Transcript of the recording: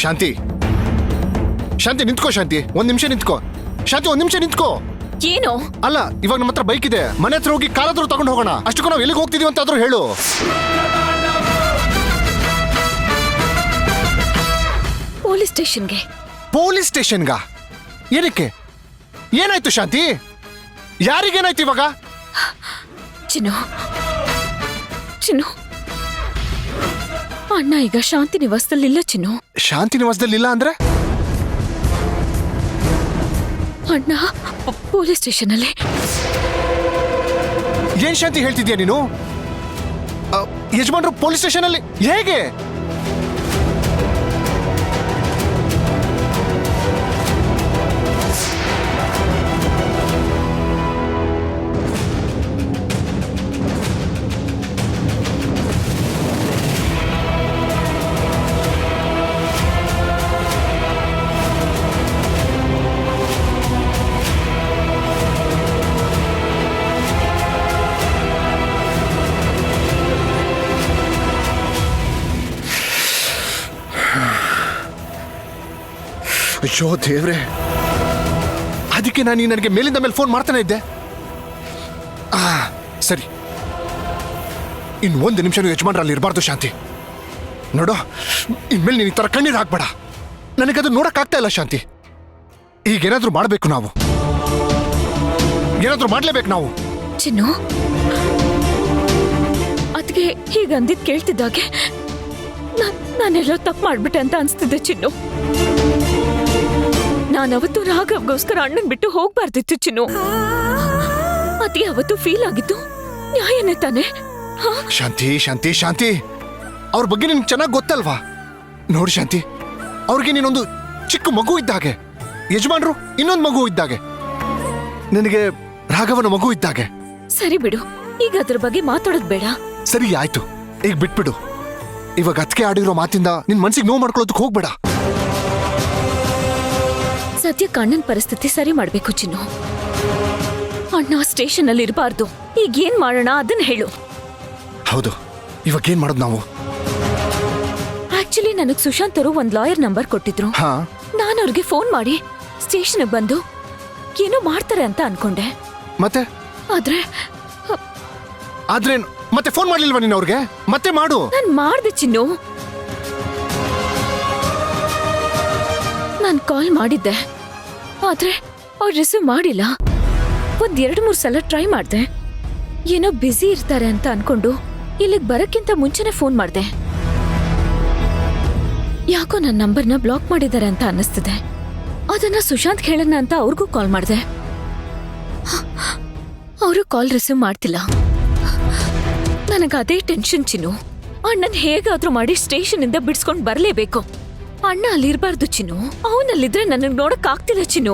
ಶಾಂತಿ ಶಾಂತಿ ನಿಂತ್ಕೋ ಶಾಂತಿ, ಒಂದ್ ನಿಮಿಷ ನಿಂತ್ಕೋ ಶಾಂತಿ, ಒಂದ್ ನಿಮಿಷ ನಿಂತ್ಕೋ. ಏನು? ಅಲ್ಲ, ಇವಾಗ ನಮ್ಮ ಹತ್ರ ಬೈಕ್ ಇದೆ, ಮನೆ ಹತ್ರ ಹೋಗಿ ಕಾಲಾದ್ರೂ ತಗೊಂಡು ಹೋಗೋಣ. ಅಷ್ಟಕ್ಕೂ ನಾವು ಎಲ್ಲಿಗೆ ಹೋಗ್ತಿದೀವಿ ಅಂತ ಆದ್ರೂ ಹೇಳು. ಪೊಲೀಸ್ ಸ್ಟೇಷನ್ಗೆ. ಪೊಲೀಸ್ ಸ್ಟೇಷನ್ಗ? ಏನಕ್ಕೆ? ಏನಾಯ್ತು ಶಾಂತಿ? ಯಾರಿಗೇನಾಯ್ತು ಇವಾಗ? ಚಿನ್ನು ಚಿನ್ನು, ಅಣ್ಣ ಈಗ ಶಾಂತಿ ನಿವಾಸದಲ್ಲಿಲ್ಲ ಚಿನ್ನು. ಶಾಂತಿ ನಿವಾಸದಲ್ಲಿಲ್ಲ ಅಂದ್ರೆ? ಅಣ್ಣ ಪೊಲೀಸ್ ಸ್ಟೇಷನ್ ಅಲ್ಲಿ. ಏನ್ ಶಾಂತಿ ಹೇಳ್ತಿದ್ಯಾ ನೀನು? ಯಜಮಾನ್ರು ಪೊಲೀಸ್ ಸ್ಟೇಷನ್ ಅಲ್ಲಿ ಹೇಗೆ? ಅಯ್ಯೋ ದೇವ್ರೆ, ಅದಕ್ಕೆ ನಾನು ನನಗೆ ಮೇಲಿಂದ ಮೇಲೆ ಫೋನ್ ಮಾಡ್ತಾನೆ ಇದ್ದೆ. ಸರಿ, ಒಂದು ನಿಮಿಷ ಯಜಮಾನ್ರು ಅಲ್ಲಿ ಇರಬಾರ್ದು ಶಾಂತಿ. ನೋಡು, ಇನ್ಮೇಲೆ ನೀನು ಈ ಥರ ಕಣ್ಣೀರು ಹಾಕ್ಬೇಡ. ನನಗದು ನೋಡಕ್ಕಾಗ್ತಾ ಇಲ್ಲ ಶಾಂತಿ. ಈಗೇನಾದ್ರೂ ಮಾಡಬೇಕು ನಾವು, ಏನಾದ್ರೂ ಮಾಡ್ಲೇಬೇಕು ನಾವು. ಚಿನ್ನು, ಅದಕ್ಕೆ ಹೀಗೆ ಅಂದಿದ್ ಕೇಳ್ತಿದ್ದಾಗೆ ನಾನೆಲ್ಲ ತಪ್ಪು ಮಾಡ್ಬಿಟ್ಟೆ ಅಂತ ಅನ್ಸ್ತಿದ್ದೆ ಚಿನ್ನು. ನಾನವತ್ತು ರಾಘವ್ಗೋಸ್ಕರ ಅಣ್ಣನ್ ಬಿಟ್ಟು ಹೋಗ್ಬಾರ್ದಿತ್ತು ಚಿನ್ನು. ಅತಿ ಅವತ್ತು ಫೀಲ್ ಆಗಿತ್ತು ನ್ಯಾಯನೇ ತಾನೆ. ಶಾಂತಿ ಶಾಂತಿ ಶಾಂತಿ, ಅವ್ರ ಬಗ್ಗೆ ನಿನ್ಗೆ ಚೆನ್ನಾಗಿ ಗೊತ್ತಲ್ವಾ? ನೋಡಿ ಶಾಂತಿ, ಅವ್ರಿಗೆ ನೀನೊಂದು ಚಿಕ್ಕ ಮಗು ಇದ್ದಾಗೆ, ಯಜಮಾನ್ರು ಇನ್ನೊಂದು ಮಗು ಇದ್ದಾಗೆ, ನಿನಗೆ ರಾಘವನ ಮಗು ಇದ್ದಾಗೆ. ಸರಿ ಬಿಡು, ಈಗ ಅದ್ರ ಬಗ್ಗೆ ಮಾತಾಡೋದ್ ಬೇಡ. ಸರಿ ಆಯ್ತು, ಈಗ ಬಿಟ್ಬಿಡು. ಇವಾಗ ಅದಕ್ಕೆ ಆಡಿರೋ ಮಾತಿಂದ ನಿನ್ ಮನ್ಸಿಗೆ ನೋವು ಮಾಡ್ಕೊಳ್ಳೋದಕ್ಕೆ ಹೋಗ್ಬೇಡ. ಸದ್ಯ ಕಣ್ಣನ್ ಪರಿಸ್ಥಿತಿ ಸರಿ ಮಾಡ್ಬೇಕು ಚಿನ್ನು. ಅಣ್ಣ ಸ್ಟೇಷನ್ ಅಲ್ಲಿ ಇರಬಾರ್ದು. ಈಗ ಏನ್ ಮಾಡೋಣ ಅದನ್ನ ಹೇಳು. ಹೌದು, ಇವಾಗ ಏನ್ ಮಾಡೋದು ನಾವು? ಆಕ್ಚುಲಿ ನನಗ್ ಸುಶಾಂತ್ ಅವರು ಒಂದ್ ಲಾಯರ್ ನಂಬರ್ ಕೊಟ್ಟಿದ್ರು. ನಾನು ಅವ್ರಿಗೆ ಫೋನ್ ಮಾಡಿ ಸ್ಟೇಷನ್ ಬಂದು ಏನೋ ಮಾಡ್ತಾರೆ ಅಂತ ಅನ್ಕೊಂಡೆ. ಮತ್ತೆ ಆದ್ರೆ ಮತ್ತೆ ಫೋನ್ ಮಾಡ್ಲಿಲ್ವಾ ನೀನು ಅವ್ರಿಗೆ? ಮತ್ತೆ ಮಾಡು. ನಾನ್ ಮಾಡ್ದೆ ಚಿನ್ನು, ನಾನ್ ಕಾಲ್ ಮಾಡಿದ್ದೆ, ಆದ್ರೆ ಅವ್ರು ರಿಸೀವ್ ಮಾಡಿಲ್ಲ. 1-2-3 ಸಲ ಟ್ರೈ ಮಾಡ್ದೆ. ಏನೋ ಬ್ಯುಸಿ ಇರ್ತಾರೆ ಅಂತ ಅನ್ಕೊಂಡು ಇಲ್ಲಿಗೆ ಬರಕ್ಕಿಂತ ಮುಂಚೆನೆ ಫೋನ್ ಮಾಡ್ದೆ. ಯಾಕೋ ನನ್ನ ನಂಬರ್ನ ಬ್ಲಾಕ್ ಮಾಡಿದ್ದಾರೆ ಅಂತ ಅನ್ನಿಸ್ತಿದೆ. ಅದನ್ನ ಸುಶಾಂತ್ ಹೇಳೋಣ ಅಂತ ಅವ್ರಿಗೂ ಕಾಲ್ ಮಾಡ್ದೆ. ಅವರು ಕಾಲ್ ರಿಸೀವ್ ಮಾಡ್ತಿಲ್ಲ. ನನಗೆ ಅದೇ ಟೆನ್ಷನ್ ಚಿನ್ನು. ಅಣ್ಣನ್ ಹೇಗಾದ್ರೂ ಮಾಡಿ ಸ್ಟೇಷನ್ ಇಂದ ಬಿಡ್ಸ್ಕೊಂಡ್ ಬರ್ಲೇಬೇಕು. ಅಣ್ಣ ಅಲ್ಲಿರ್ಬಾರ್ದು ಚಿನ್ನು. ಅವನಲ್ಲಿದ್ರೆ ನನಗ್ ನೋಡಕ್ ಆಗ್ತಿಲ್ಲ ಚಿನ್ನು.